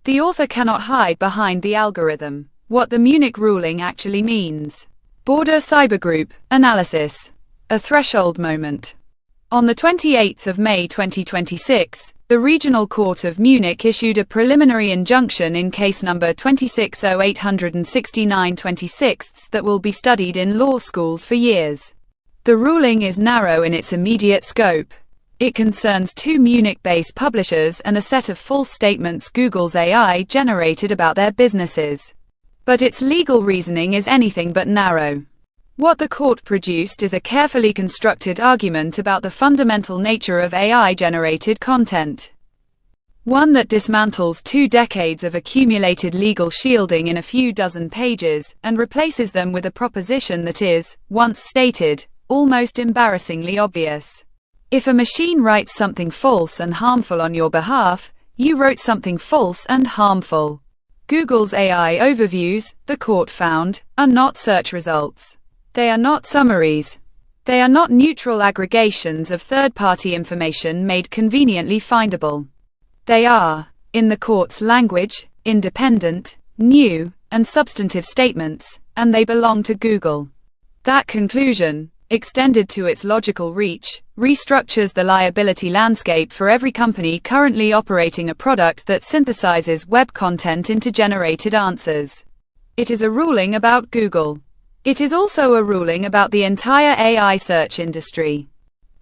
The author cannot hide behind the algorithm. What the Munich ruling actually means. Border Cybergroup analysis. A threshold moment. On the 28th of May 2026, the Regional Court of Munich issued a preliminary injunction in case number 260869/26 that will be studied in law schools for years. The ruling is narrow in its immediate scope. It concerns two Munich-based publishers and a set of false statements Google's AI generated about their businesses. But its legal reasoning is anything but narrow. What the court produced is a carefully constructed argument about the fundamental nature of AI-generated content. One that dismantles 2 decades of accumulated legal shielding in a few dozen pages, and replaces them with a proposition that is, once stated, almost embarrassingly obvious. If a machine writes something false and harmful on your behalf, you wrote something false and harmful. Google's AI overviews, the court found, are not search results. They are not summaries. They are not neutral aggregations of third-party information made conveniently findable. They are, in the court's language, independent, new, and substantive statements, and they belong to Google. That conclusion, extended to its logical reach, restructures the liability landscape for every company currently operating a product that synthesizes web content into generated answers. It is a ruling about Google. It is also a ruling about the entire AI search industry.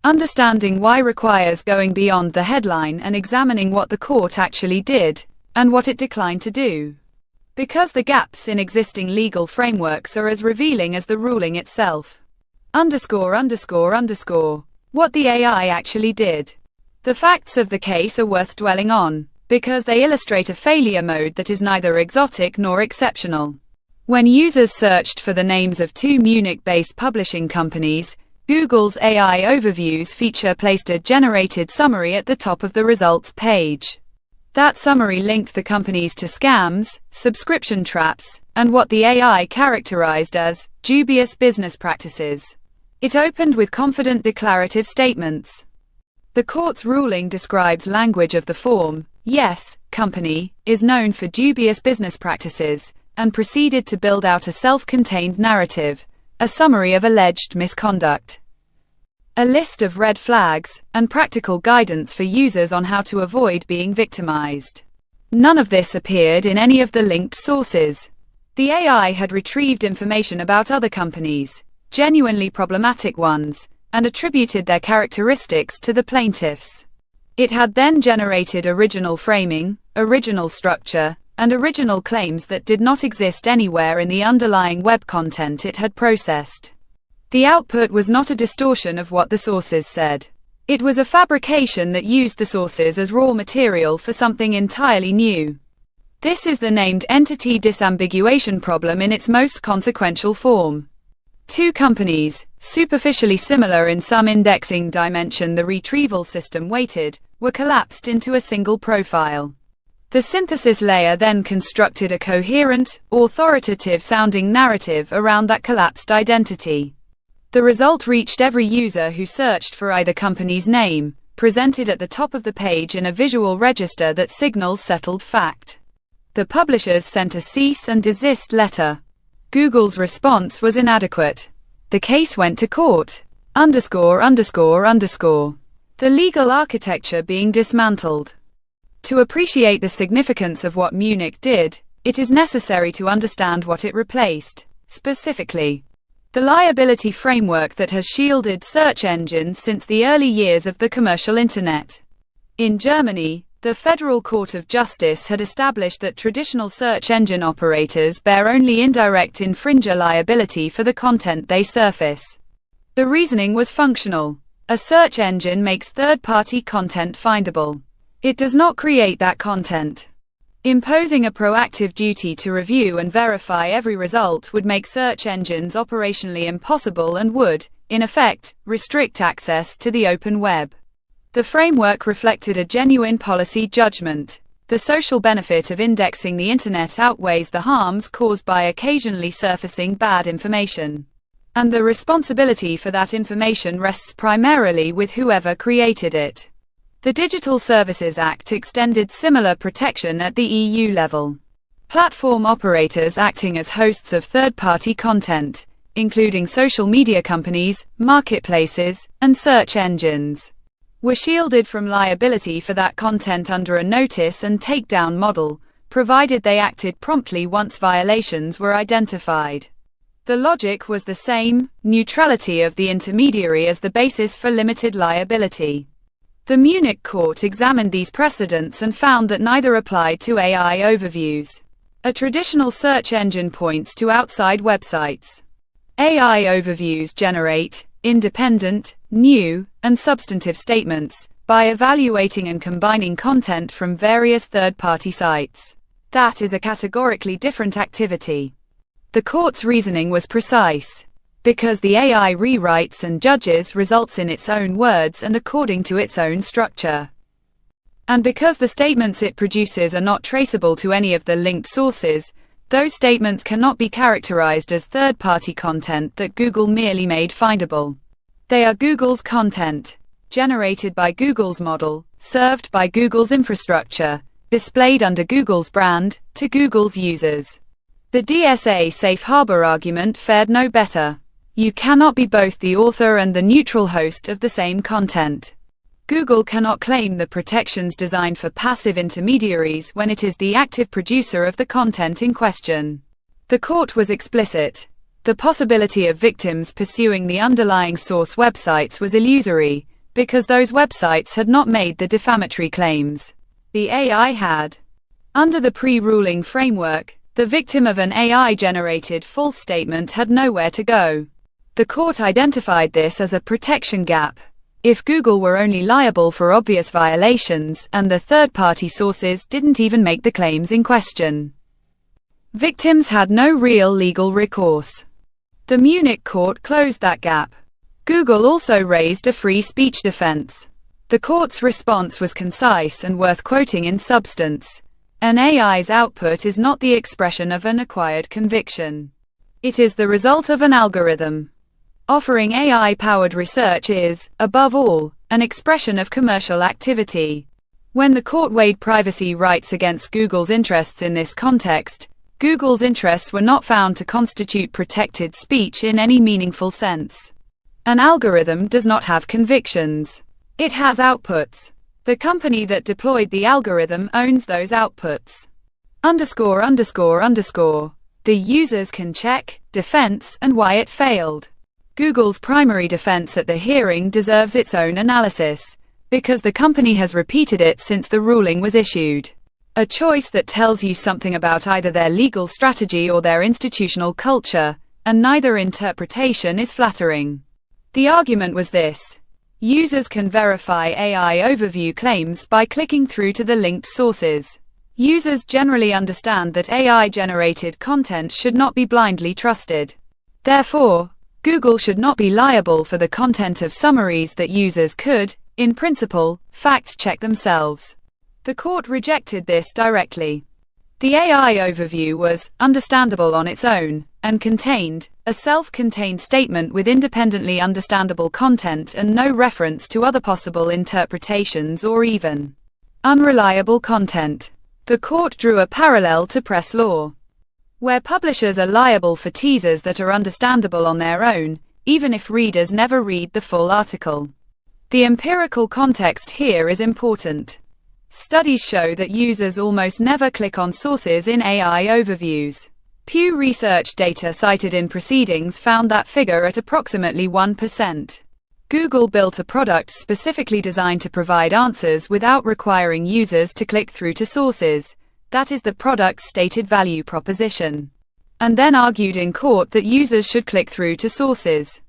Understanding why requires going beyond the headline and examining what the court actually did, and what it declined to do. Because the gaps in existing legal frameworks are as revealing as the ruling itself. What the AI actually did. The facts of the case are worth dwelling on, because they illustrate a failure mode that is neither exotic nor exceptional. When users searched for the names of two Munich-based publishing companies, Google's AI Overviews feature placed a generated summary at the top of the results page. That summary linked the companies to scams, subscription traps, and what the AI characterized as dubious business practices. It opened with confident declarative statements. The court's ruling describes language of the form, "Yes, company, is known for dubious business practices," and proceeded to build out a self-contained narrative, a summary of alleged misconduct, a list of red flags, and practical guidance for users on how to avoid being victimized. None of this appeared in any of the linked sources. The AI had retrieved information about other companies, genuinely problematic ones, and attributed their characteristics to the plaintiffs. It had then generated original framing, original structure, and original claims that did not exist anywhere in the underlying web content it had processed. The output was not a distortion of what the sources said. It was a fabrication that used the sources as raw material for something entirely new. This is the named entity disambiguation problem in its most consequential form. Two companies, superficially similar in some indexing dimension the retrieval system weighted, were collapsed into a single profile. The synthesis layer then constructed a coherent, authoritative-sounding narrative around that collapsed identity. The result reached every user who searched for either company's name, presented at the top of the page in a visual register that signals settled fact. The publishers sent a cease and desist letter. Google's response was inadequate. The case went to court. The legal architecture being dismantled. To appreciate the significance of what Munich did, it is necessary to understand what it replaced, specifically. The liability framework that has shielded search engines since the early years of the commercial Internet. In Germany, the Federal Court of Justice had established that traditional search engine operators bear only indirect infringer liability for the content they surface. The reasoning was functional. A search engine makes third-party content findable. It does not create that content. Imposing a proactive duty to review and verify every result would make search engines operationally impossible and would, in effect, restrict access to the open web. The framework reflected a genuine policy judgment. The social benefit of indexing the Internet outweighs the harms caused by occasionally surfacing bad information. And the responsibility for that information rests primarily with whoever created it. The Digital Services Act extended similar protection at the EU level. Platform operators acting as hosts of third-party content, including social media companies, marketplaces, and search engines, were shielded from liability for that content under a notice and takedown model, provided they acted promptly once violations were identified. The logic was the same: neutrality of the intermediary as the basis for limited liability. The Munich court examined these precedents and found that neither applied to AI overviews. A traditional search engine points to outside websites. AI overviews generate independent, new, and substantive statements by evaluating and combining content from various third-party sites. That is a categorically different activity. The court's reasoning was precise. Because the AI rewrites and judges results in its own words and according to its own structure. And because the statements it produces are not traceable to any of the linked sources, those statements cannot be characterized as third-party content that Google merely made findable. They are Google's content, generated by Google's model, served by Google's infrastructure, displayed under Google's brand, to Google's users. The DSA safe harbor argument fared no better. You cannot be both the author and the neutral host of the same content. Google cannot claim the protections designed for passive intermediaries when it is the active producer of the content in question. The court was explicit. The possibility of victims pursuing the underlying source websites was illusory, because those websites had not made the defamatory claims. The AI had. Under the pre-ruling framework, the victim of an AI-generated false statement had nowhere to go. The court identified this as a protection gap. If Google were only liable for obvious violations, and the third-party sources didn't even make the claims in question, victims had no real legal recourse. The Munich court closed that gap. Google also raised a free speech defense. The court's response was concise and worth quoting in substance. An AI's output is not the expression of an acquired conviction. It is the result of an algorithm. Offering AI-powered research is, above all, an expression of commercial activity. When the court weighed privacy rights against Google's interests in this context, Google's interests were not found to constitute protected speech in any meaningful sense. An algorithm does not have convictions. It has outputs. The company that deployed the algorithm owns those outputs. The users can check, defense, and why it failed. Google's primary defense at the hearing deserves its own analysis, because the company has repeated it since the ruling was issued. A choice that tells you something about either their legal strategy or their institutional culture, and neither interpretation is flattering. The argument was this: users can verify AI overview claims by clicking through to the linked sources. Users generally understand that AI-generated content should not be blindly trusted. Therefore, Google should not be liable for the content of summaries that users could, in principle, fact-check themselves. The court rejected this directly. The AI overview was understandable on its own, and contained a self-contained statement with independently understandable content and no reference to other possible interpretations or even unreliable content. The court drew a parallel to press law, where publishers are liable for teasers that are understandable on their own, even if readers never read the full article. The empirical context here is important. Studies show that users almost never click on sources in AI overviews. Pew Research data cited in proceedings found that figure at approximately 1%. Google built a product specifically designed to provide answers without requiring users to click through to sources. That is the product's stated value proposition. And then argued in court that users should click through to sources.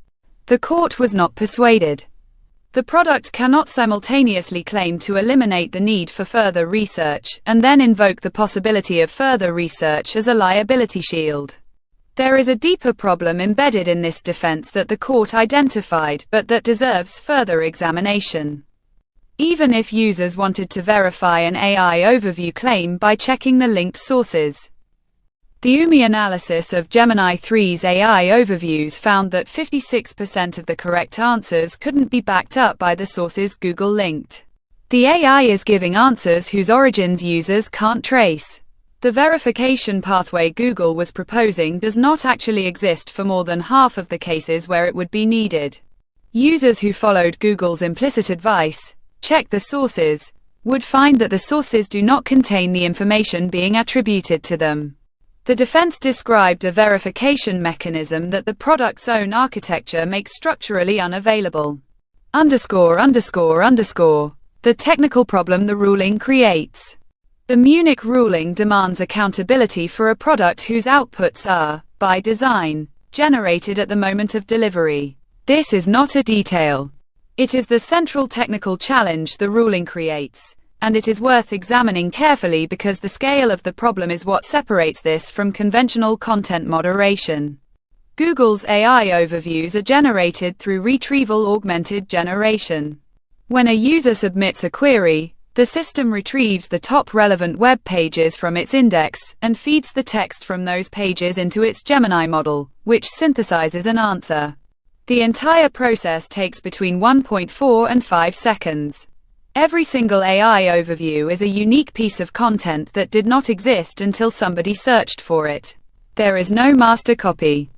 The court was not persuaded. The product cannot simultaneously claim to eliminate the need for further research, and then invoke the possibility of further research as a liability shield. There is a deeper problem embedded in this defense that the court identified, but that deserves further examination. Even if users wanted to verify an AI overview claim by checking the linked sources. The UMI analysis of Gemini 3's AI overviews found that 56% of the correct answers couldn't be backed up by the sources Google linked. The AI is giving answers whose origins users can't trace. The verification pathway Google was proposing does not actually exist for more than half of the cases where it would be needed. Users who followed Google's implicit advice, check the sources, would find that the sources do not contain the information being attributed to them. The defense described a verification mechanism that the product's own architecture makes structurally unavailable. The technical problem the ruling creates. The Munich ruling demands accountability for a product whose outputs are, by design, generated at the moment of delivery. This is not a detail. It is the central technical challenge the ruling creates, and it is worth examining carefully because the scale of the problem is what separates this from conventional content moderation. Google's AI overviews are generated through retrieval-augmented generation. When a user submits a query, the system retrieves the top relevant web pages from its index and feeds the text from those pages into its Gemini model, which synthesizes an answer. The entire process takes between 1.4 and 5 seconds. Every single AI overview is a unique piece of content that did not exist until somebody searched for it. There is no master copy.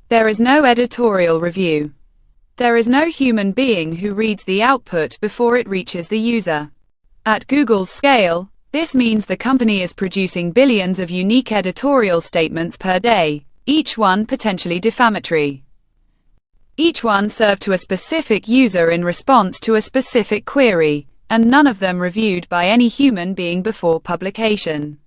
There is no editorial review. There is no human being who reads the output before it reaches the user. At Google's scale, this means the company is producing billions of unique editorial statements per day, each one potentially defamatory. Each one served to a specific user in response to a specific query, and none of them reviewed by any human being before publication.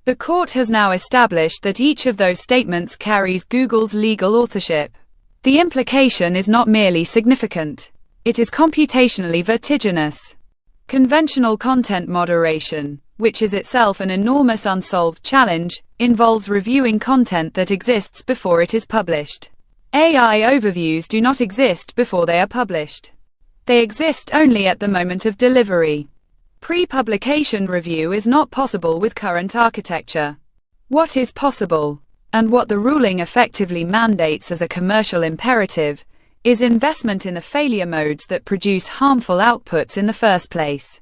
The court has now established that each of those statements carries Google's legal authorship. The implication is not merely significant, it is computationally vertiginous. Conventional content moderation, which is itself an enormous unsolved challenge, involves reviewing content that exists before it is published. AI overviews do not exist before they are published. They exist only at the moment of delivery. Pre-publication review is not possible with current architecture. What is possible, and what the ruling effectively mandates as a commercial imperative, is investment in the failure modes that produce harmful outputs in the first place.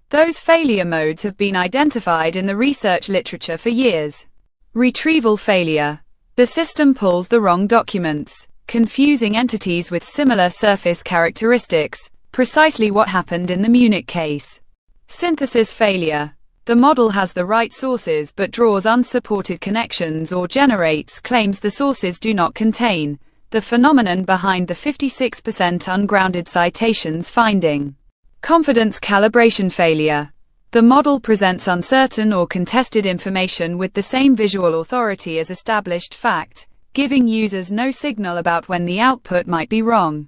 Those failure modes have been identified in the research literature for years. Retrieval failure. The system pulls the wrong documents, confusing entities with similar surface characteristics, precisely what happened in the Munich case. Synthesis failure. The model has the right sources but draws unsupported connections or generates claims the sources do not contain, the phenomenon behind the 56% ungrounded citations finding. Confidence calibration failure. The model presents uncertain or contested information with the same visual authority as established fact, giving users no signal about when the output might be wrong.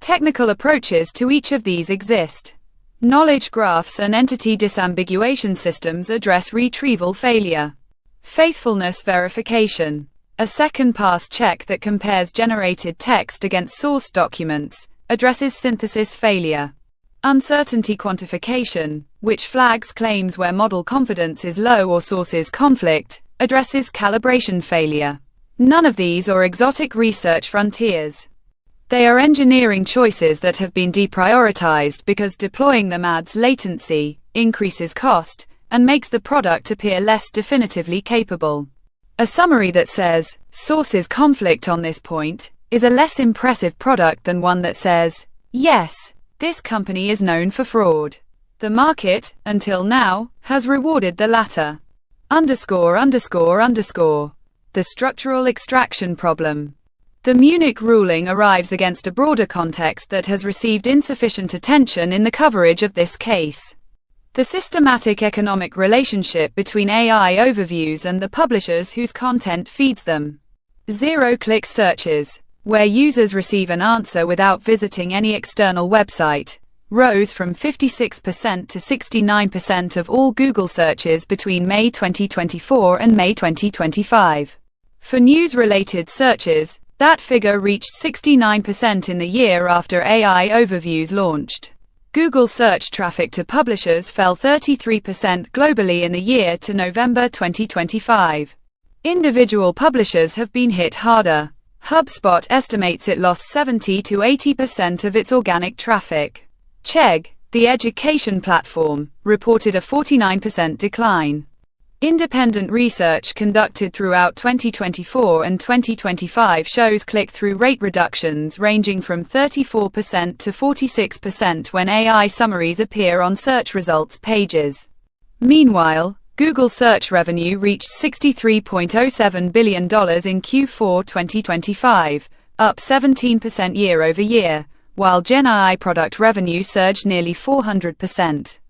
Technical approaches to each of these exist. Knowledge graphs and entity disambiguation systems address retrieval failure. Faithfulness verification. A second-pass check that compares generated text against source documents, addresses synthesis failure. Uncertainty quantification, which flags claims where model confidence is low or sources conflict, addresses calibration failure. None of these are exotic research frontiers. They are engineering choices that have been deprioritized because deploying them adds latency, increases cost, and makes the product appear less definitively capable. A summary that says, sources conflict on this point, is a less impressive product than one that says, yes, this company is known for fraud. The market, until now, has rewarded the latter. The structural extraction problem. The Munich ruling arrives against a broader context that has received insufficient attention in the coverage of this case. The systematic economic relationship between AI overviews and the publishers whose content feeds them. Zero-click searches, where users receive an answer without visiting any external website, rose from 56% to 69% of all Google searches between May 2024 and May 2025. For news-related searches, that figure reached 69% in the year after AI overviews launched. Google search traffic to publishers fell 33% globally in the year to November 2025. Individual publishers have been hit harder. HubSpot estimates it lost 70 to 80% of its organic traffic. Chegg, the education platform, reported a 49% decline. Independent research conducted throughout 2024 and 2025 shows click-through rate reductions ranging from 34% to 46% when AI summaries appear on search results pages. Meanwhile, Google search revenue reached $63.07 billion in Q4 2025, up 17% year-over-year, while GenAI product revenue surged nearly 400%.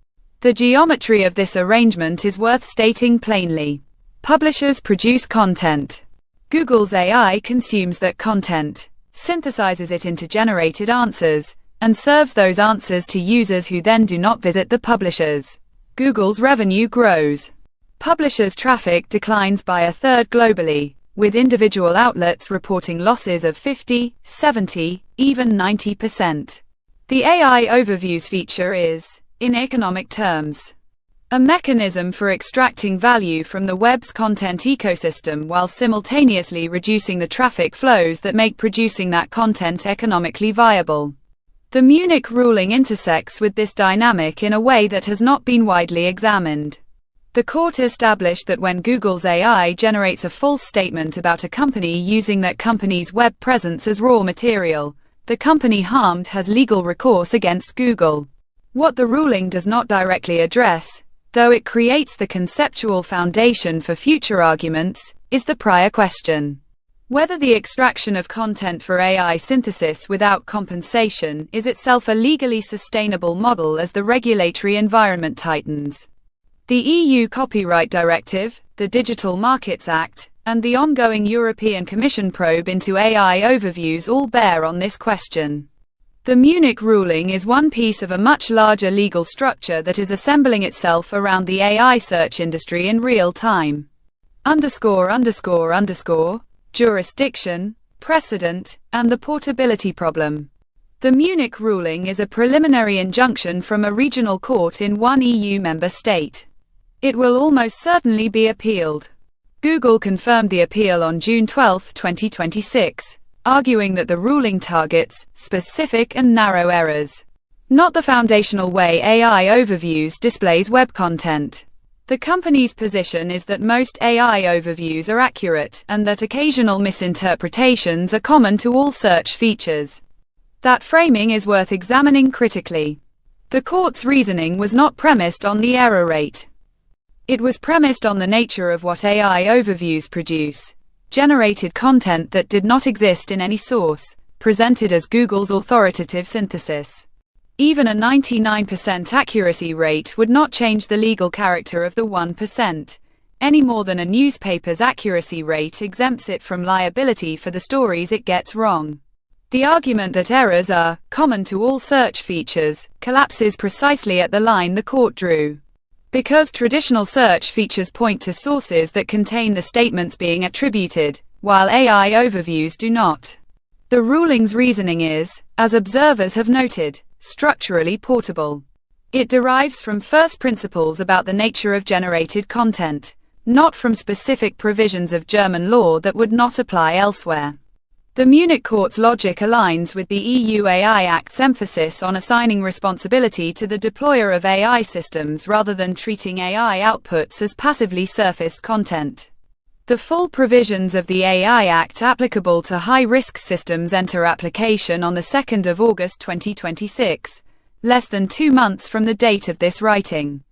The geometry of this arrangement is worth stating plainly. Publishers produce content. Google's AI consumes that content, synthesizes it into generated answers, and serves those answers to users who then do not visit the publishers. Google's revenue grows. Publishers' traffic declines by a third globally, with individual outlets reporting losses of 50, 70, even 90%. The AI Overviews feature is, in economic terms, a mechanism for extracting value from the web's content ecosystem while simultaneously reducing the traffic flows that make producing that content economically viable. The Munich ruling intersects with this dynamic in a way that has not been widely examined. The court established that when Google's AI generates a false statement about a company using that company's web presence as raw material, the company harmed has legal recourse against Google. What the ruling does not directly address, though it creates the conceptual foundation for future arguments, is the prior question: whether the extraction of content for AI synthesis without compensation is itself a legally sustainable model as the regulatory environment tightens. The EU Copyright Directive, the Digital Markets Act, and the ongoing European Commission probe into AI overviews all bear on this question. The Munich ruling is one piece of a much larger legal structure that is assembling itself around the AI search industry in real time. Jurisdiction, precedent, and the portability problem. The Munich ruling is a preliminary injunction from a regional court in one EU member state. It will almost certainly be appealed. Google confirmed the appeal on June 12, 2026. Arguing that the ruling targets specific and narrow errors, not the foundational way AI Overviews displays web content. The company's position is that most AI overviews are accurate, and that occasional misinterpretations are common to all search features. That framing is worth examining critically. The court's reasoning was not premised on the error rate. It was premised on the nature of what AI overviews produce: generated content that did not exist in any source, presented as Google's authoritative synthesis. Even a 99% accuracy rate would not change the legal character of the 1%, any more than a newspaper's accuracy rate exempts it from liability for the stories it gets wrong. The argument that errors are common to all search features collapses precisely at the line the court drew. Because traditional search features point to sources that contain the statements being attributed, while AI overviews do not. The ruling's reasoning is, as observers have noted, structurally portable. It derives from first principles about the nature of generated content, not from specific provisions of German law that would not apply elsewhere. The Munich court's logic aligns with the EU AI Act's emphasis on assigning responsibility to the deployer of AI systems rather than treating AI outputs as passively surfaced content. The full provisions of the AI Act applicable to high-risk systems enter application on the 2nd of August 2026, less than 2 months from the date of this writing.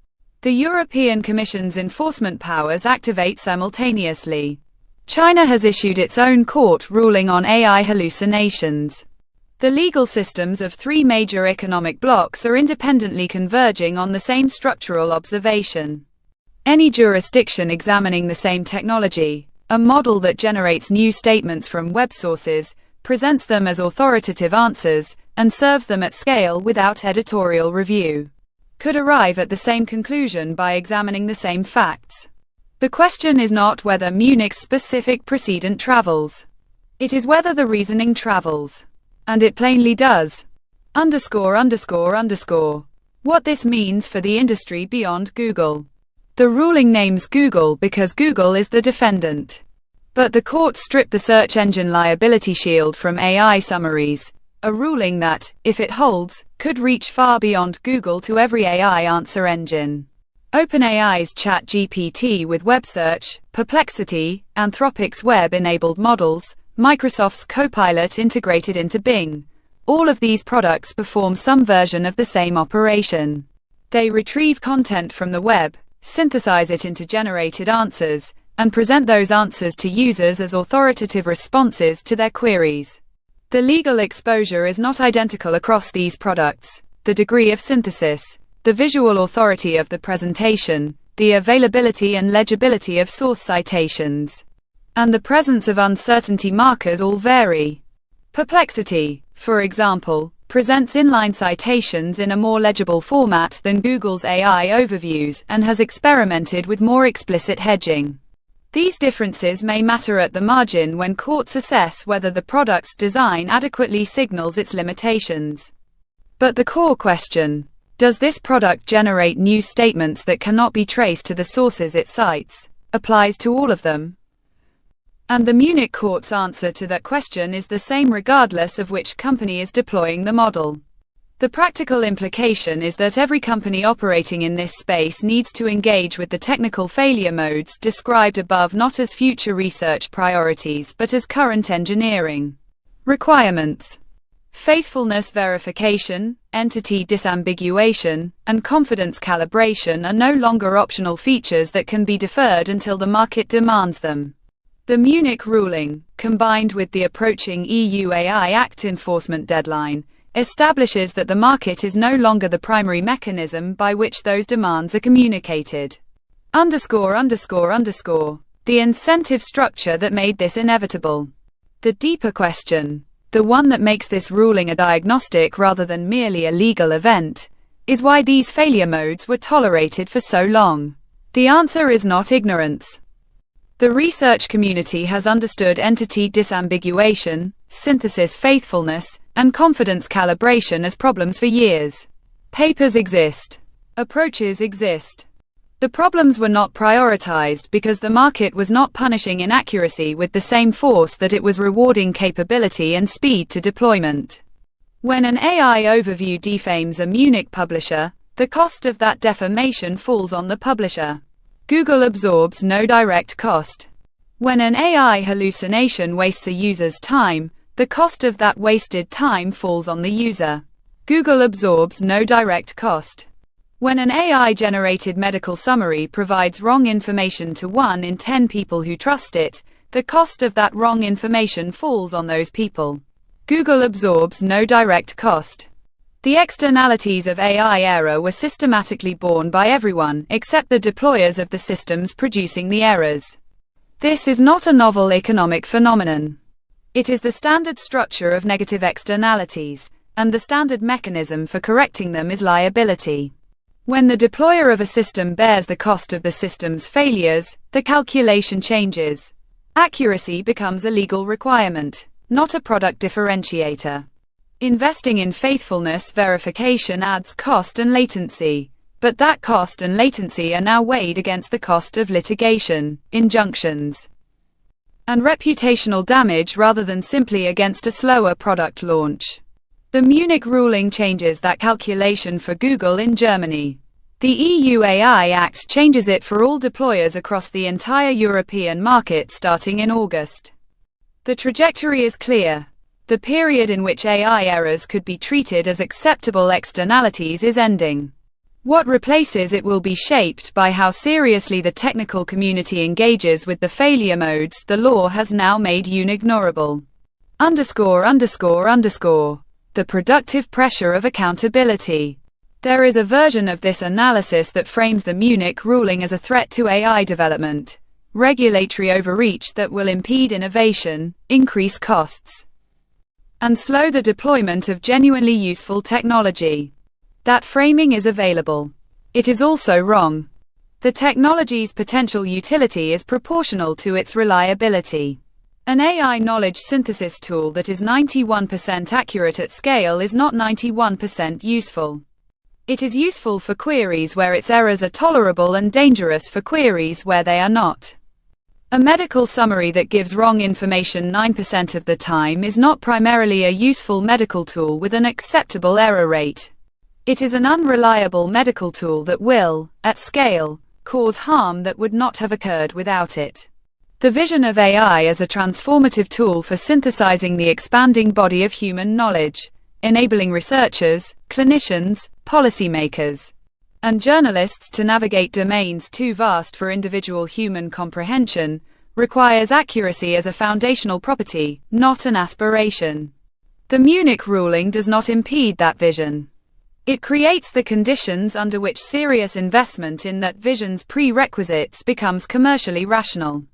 The European Commission's enforcement powers activate simultaneously. China has issued its own court ruling on AI hallucinations. The legal systems of 3 major economic blocs are independently converging on the same structural observation. Any jurisdiction examining the same technology, a model that generates new statements from web sources, presents them as authoritative answers, and serves them at scale without editorial review, could arrive at the same conclusion by examining the same facts. The question is not whether Munich's specific precedent travels. It is whether the reasoning travels. And it plainly does. What this means for the industry beyond Google. The ruling names Google because Google is the defendant. But the court stripped the search engine liability shield from AI summaries, a ruling that, if it holds, could reach far beyond Google to every AI answer engine. OpenAI's ChatGPT with web search, Perplexity, Anthropic's web-enabled models, Microsoft's Copilot integrated into Bing. All of these products perform some version of the same operation. They retrieve content from the web, synthesize it into generated answers, and present those answers to users as authoritative responses to their queries. The legal exposure is not identical across these products. The degree of synthesis, the visual authority of the presentation, the availability and legibility of source citations, and the presence of uncertainty markers all vary. Perplexity, for example, presents inline citations in a more legible format than Google's AI overviews and has experimented with more explicit hedging. These differences may matter at the margin when courts assess whether the product's design adequately signals its limitations. But the core question, does this product generate new statements that cannot be traced to the sources it cites, applies to all of them. And the Munich court's answer to that question is the same regardless of which company is deploying the model. The practical implication is that every company operating in this space needs to engage with the technical failure modes described above not as future research priorities but as current engineering requirements. Faithfulness verification, entity disambiguation, and confidence calibration are no longer optional features that can be deferred until the market demands them. The Munich ruling, combined with the approaching EU AI Act enforcement deadline, establishes that the market is no longer the primary mechanism by which those demands are communicated. The incentive structure that made this inevitable. The deeper question, the one that makes this ruling a diagnostic rather than merely a legal event, is why these failure modes were tolerated for so long. The answer is not ignorance. The research community has understood entity disambiguation, synthesis faithfulness, and confidence calibration as problems for years. Papers exist. Approaches exist. The problems were not prioritized because the market was not punishing inaccuracy with the same force that it was rewarding capability and speed to deployment. When an AI overview defames a Munich publisher, the cost of that defamation falls on the publisher. Google absorbs no direct cost. When an AI hallucination wastes a user's time, the cost of that wasted time falls on the user. Google absorbs no direct cost. When an AI-generated medical summary provides wrong information to 1 in 10 people who trust it, the cost of that wrong information falls on those people. Google absorbs no direct cost. The externalities of AI error were systematically borne by everyone except the deployers of the systems producing the errors. This is not a novel economic phenomenon. It is the standard structure of negative externalities, and the standard mechanism for correcting them is liability. When the deployer of a system bears the cost of the system's failures, the calculation changes. Accuracy becomes a legal requirement, not a product differentiator. Investing in faithfulness verification adds cost and latency, but that cost and latency are now weighed against the cost of litigation, injunctions, and reputational damage rather than simply against a slower product launch. The Munich ruling changes that calculation for Google in Germany. The EU AI Act changes it for all deployers across the entire European market starting in August. The trajectory is clear. The period in which AI errors could be treated as acceptable externalities is ending. What replaces it will be shaped by how seriously the technical community engages with the failure modes the law has now made unignorable. The productive pressure of accountability. There is a version of this analysis that frames the Munich ruling as a threat to AI development, regulatory overreach that will impede innovation, increase costs, and slow the deployment of genuinely useful technology. That framing is available. It is also wrong. The technology's potential utility is proportional to its reliability. An AI knowledge synthesis tool that is 91% accurate at scale is not 91% useful. It is useful for queries where its errors are tolerable and dangerous for queries where they are not. A medical summary that gives wrong information 9% of the time is not primarily a useful medical tool with an acceptable error rate. It is an unreliable medical tool that will, at scale, cause harm that would not have occurred without it. The vision of AI as a transformative tool for synthesizing the expanding body of human knowledge, enabling researchers, clinicians, policymakers, and journalists to navigate domains too vast for individual human comprehension, requires accuracy as a foundational property, not an aspiration. The Munich ruling does not impede that vision. It creates the conditions under which serious investment in that vision's prerequisites becomes commercially rational.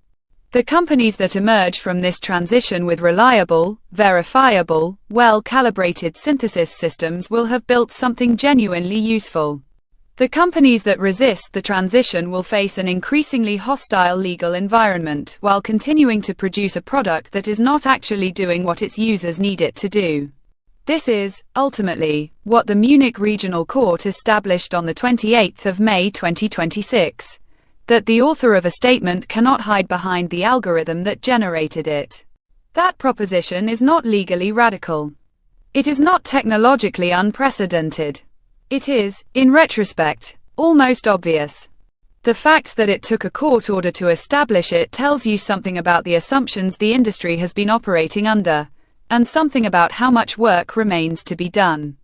The companies that emerge from this transition with reliable, verifiable, well-calibrated synthesis systems will have built something genuinely useful. The companies that resist the transition will face an increasingly hostile legal environment while continuing to produce a product that is not actually doing what its users need it to do. This is, ultimately, what the Munich Regional Court established on the 28th of May 2026, that the author of a statement cannot hide behind the algorithm that generated it. That proposition is not legally radical. It is not technologically unprecedented. It is, in retrospect, almost obvious. The fact that it took a court order to establish it tells you something about the assumptions the industry has been operating under, and something about how much work remains to be done.